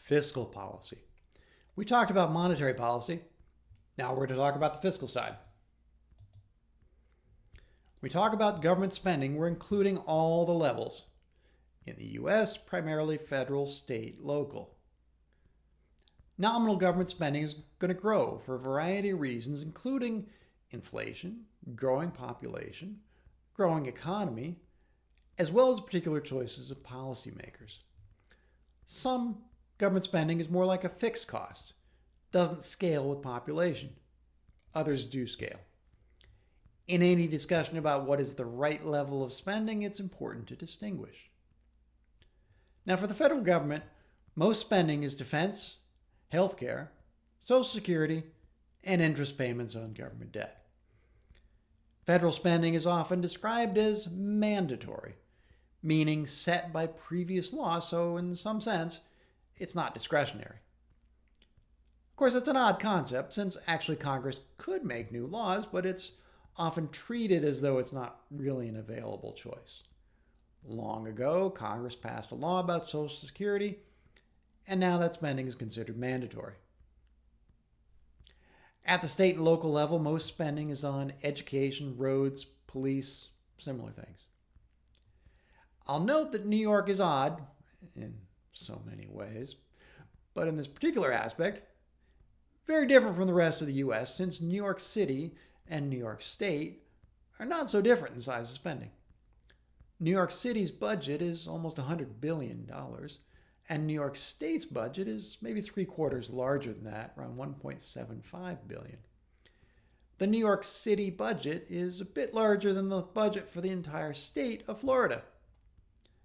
Fiscal policy. We talked about monetary policy. Now we're going to talk about the fiscal side. We talk about government spending, we're including all the levels. In the US, primarily federal, state, local. Nominal government spending is going to grow for a variety of reasons, including inflation, growing population, growing economy, as well as particular choices of policymakers. Some government spending is more like a fixed cost, doesn't scale with population. Others do scale. In any discussion about what is the right level of spending, it's important to distinguish. Now, for the federal government, most spending is defense, healthcare, Social Security, and interest payments on government debt. Federal spending is often described as mandatory, meaning set by previous law, so in some sense, it's not discretionary. Of course, it's an odd concept since actually Congress could make new laws, but it's often treated as though it's not really an available choice. Long ago, Congress passed a law about Social Security, and now that spending is considered mandatory. At the state and local level, most spending is on education, roads, police, similar things. I'll note that New York is odd in so many ways, but in this particular aspect, very different from the rest of the US since New York City and New York State are not so different in size of spending. New York City's budget is almost $100 billion, and New York State's budget is maybe 3/4 larger than that, around $1.75 billion. The New York City budget is a bit larger than the budget for the entire state of Florida.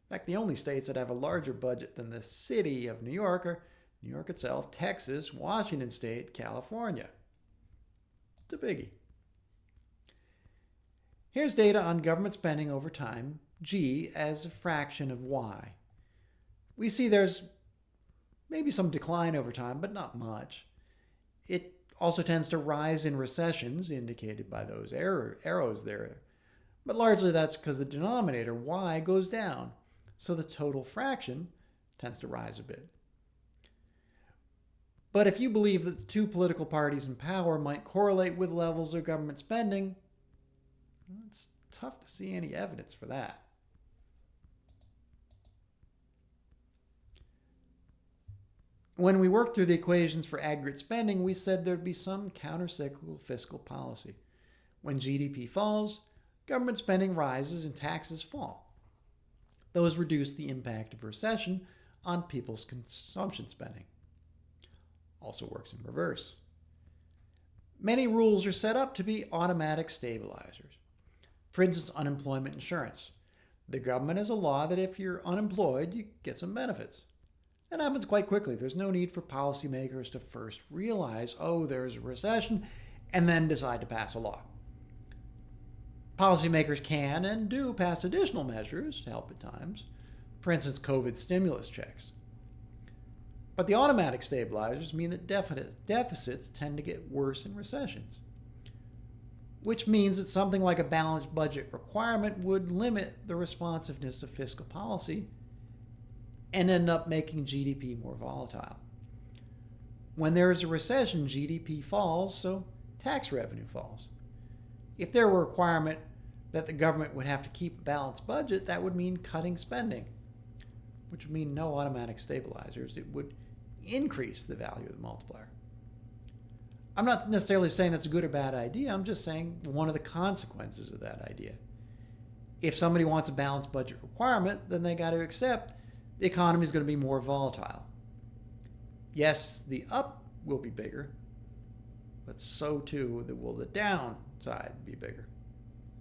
In fact, the only states that have a larger budget than the city of New York are New York itself, Texas, Washington State, California. It's a biggie. Here's data on government spending over time, G as a fraction of Y. We see there's maybe some decline over time, but not much. It also tends to rise in recessions, indicated by those arrows there. But largely that's because the denominator, Y, goes down, so the total fraction tends to rise a bit. But if you believe that the two political parties in power might correlate with levels of government spending, it's tough to see any evidence for that. When we worked through the equations for aggregate spending, we said there'd be some countercyclical fiscal policy. When GDP falls, government spending rises and taxes fall. Those reduce the impact of recession on people's consumption spending. Also works in reverse. Many rules are set up to be automatic stabilizers. For instance, unemployment insurance. The government has a law that if you're unemployed, you get some benefits. That happens quite quickly. There's no need for policymakers to first realize, oh, there's a recession, and then decide to pass a law. Policymakers can and do pass additional measures to help at times. For instance, COVID stimulus checks. But the automatic stabilizers mean that deficits tend to get worse in recessions, which means that something like a balanced budget requirement would limit the responsiveness of fiscal policy and end up making GDP more volatile. When there is a recession, GDP falls, so tax revenue falls. If there were a requirement that the government would have to keep a balanced budget, that would mean cutting spending, which would mean no automatic stabilizers. It would increase the value of the multiplier. I'm not necessarily saying that's a good or bad idea. I'm just saying one of the consequences of that idea. If somebody wants a balanced budget requirement, then they got to accept the economy is going to be more volatile. Yes, the up will be bigger, but so too will the downside be bigger.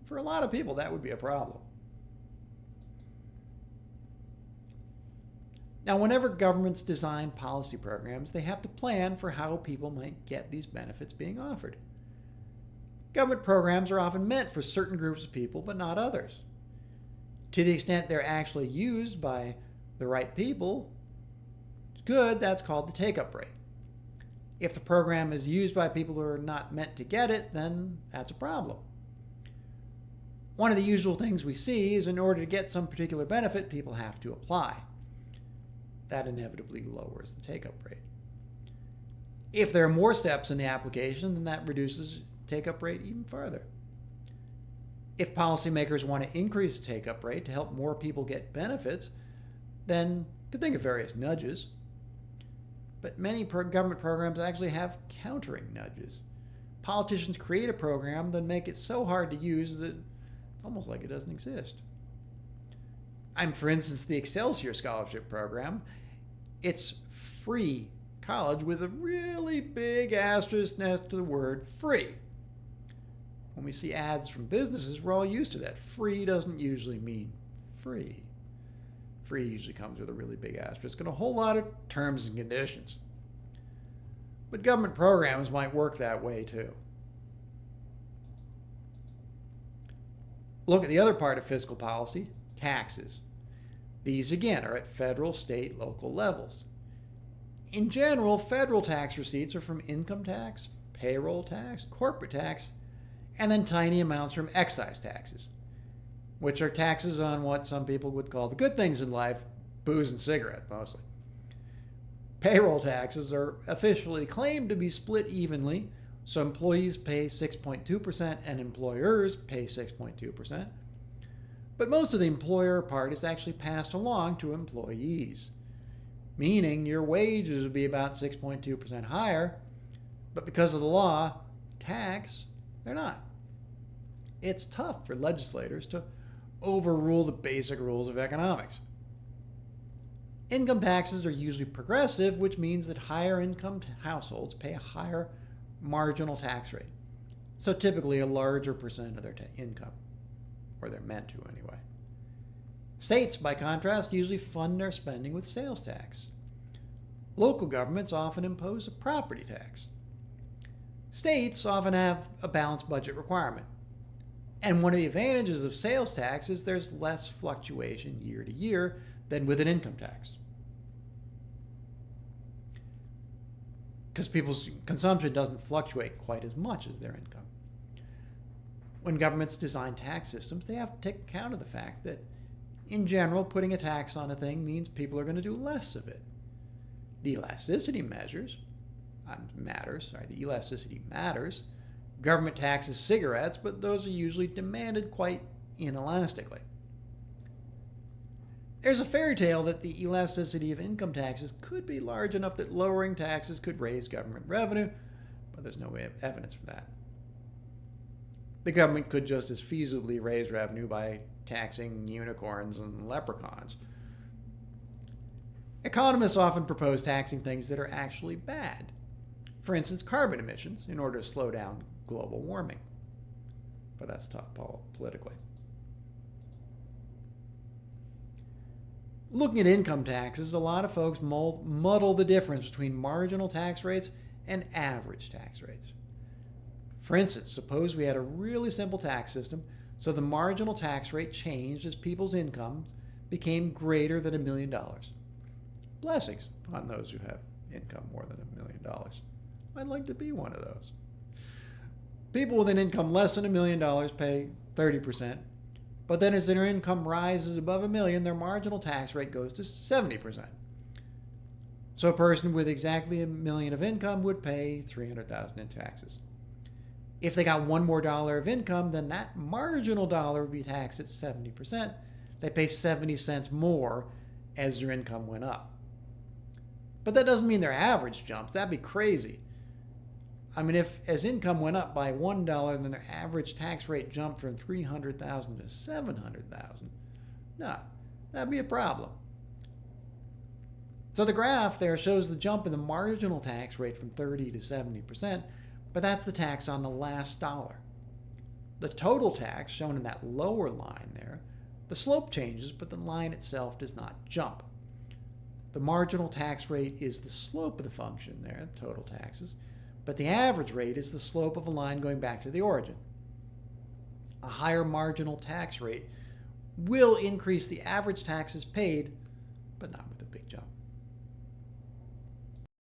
For a lot of people, that would be a problem. Now, whenever governments design policy programs, they have to plan for how people might get these benefits being offered. Government programs are often meant for certain groups of people, but not others. To the extent they're actually used by the right people, good, that's called the take-up rate. If the program is used by people who are not meant to get it, then that's a problem. One of the usual things we see is in order to get some particular benefit, people have to apply. that inevitably lowers the take-up rate. If there are more steps in the application, then that reduces take-up rate even further. If policymakers want to increase the take-up rate to help more people get benefits, then you could think of various nudges. But many government programs actually have countering nudges. Politicians create a program, then make it so hard to use that it's almost like it doesn't exist. For instance, the Excelsior Scholarship Program. It's free college with a really big asterisk next to the word free. When we see ads from businesses, we're all used to that. Free doesn't usually mean free. Free usually comes with a really big asterisk and a whole lot of terms and conditions. But government programs might work that way too. Look at the other part of fiscal policy, taxes. These again are at federal, state, local levels. In general, federal tax receipts are from income tax, payroll tax, corporate tax, and then tiny amounts from excise taxes, which are taxes on what some people would call the good things in life, booze and cigarettes mostly. Payroll taxes are officially claimed to be split evenly, so employees pay 6.2% and employers pay 6.2%. But most of the employer part is actually passed along to employees, meaning your wages would be about 6.2% higher, but because of the law, tax, they're not. It's tough for legislators to overrule the basic rules of economics. Income taxes are usually progressive, which means that higher income households pay a higher marginal tax rate. So typically a larger percent of their income, or they're meant to anyway. States, by contrast, usually fund their spending with sales tax. Local governments often impose a property tax. States often have a balanced budget requirement. And one of the advantages of sales tax is there's less fluctuation year to year than with an income tax, because people's consumption doesn't fluctuate quite as much as their income. When governments design tax systems, they have to take account of the fact that, in general, putting a tax on a thing means people are going to do less of it. The elasticity matters. Government taxes cigarettes, but those are usually demanded quite inelastically. There's a fairy tale that the elasticity of income taxes could be large enough that lowering taxes could raise government revenue, but there's no evidence for that. The government could just as feasibly raise revenue by taxing unicorns and leprechauns. Economists often propose taxing things that are actually bad. For instance, carbon emissions, in order to slow down global warming. But that's tough politically. Looking at income taxes, a lot of folks muddle the difference between marginal tax rates and average tax rates. For instance, suppose we had a really simple tax system, so the marginal tax rate changed as people's incomes became greater than $1 million. Blessings upon those who have income more than $1 million. I'd like to be one of those. People with an income less than $1 million pay 30%, but then as their income rises above $1 million, their marginal tax rate goes to 70%. So a person with exactly $1 million of income would pay $300,000 in taxes. If they got one more dollar of income, then that marginal dollar would be taxed at 70%. They pay 70 cents more as their income went up. But that doesn't mean their average jumped. That'd be crazy. If as income went up by $1, then their average tax rate jumped from $300,000 to $700,000. No, that'd be a problem. So the graph there shows the jump in the marginal tax rate from 30 to 70%, but that's the tax on the last dollar. The total tax, shown in that lower line there, the slope changes, but the line itself does not jump. The marginal tax rate is the slope of the function there, the total taxes, but the average rate is the slope of a line going back to the origin. A higher marginal tax rate will increase the average taxes paid, but not with a big jump.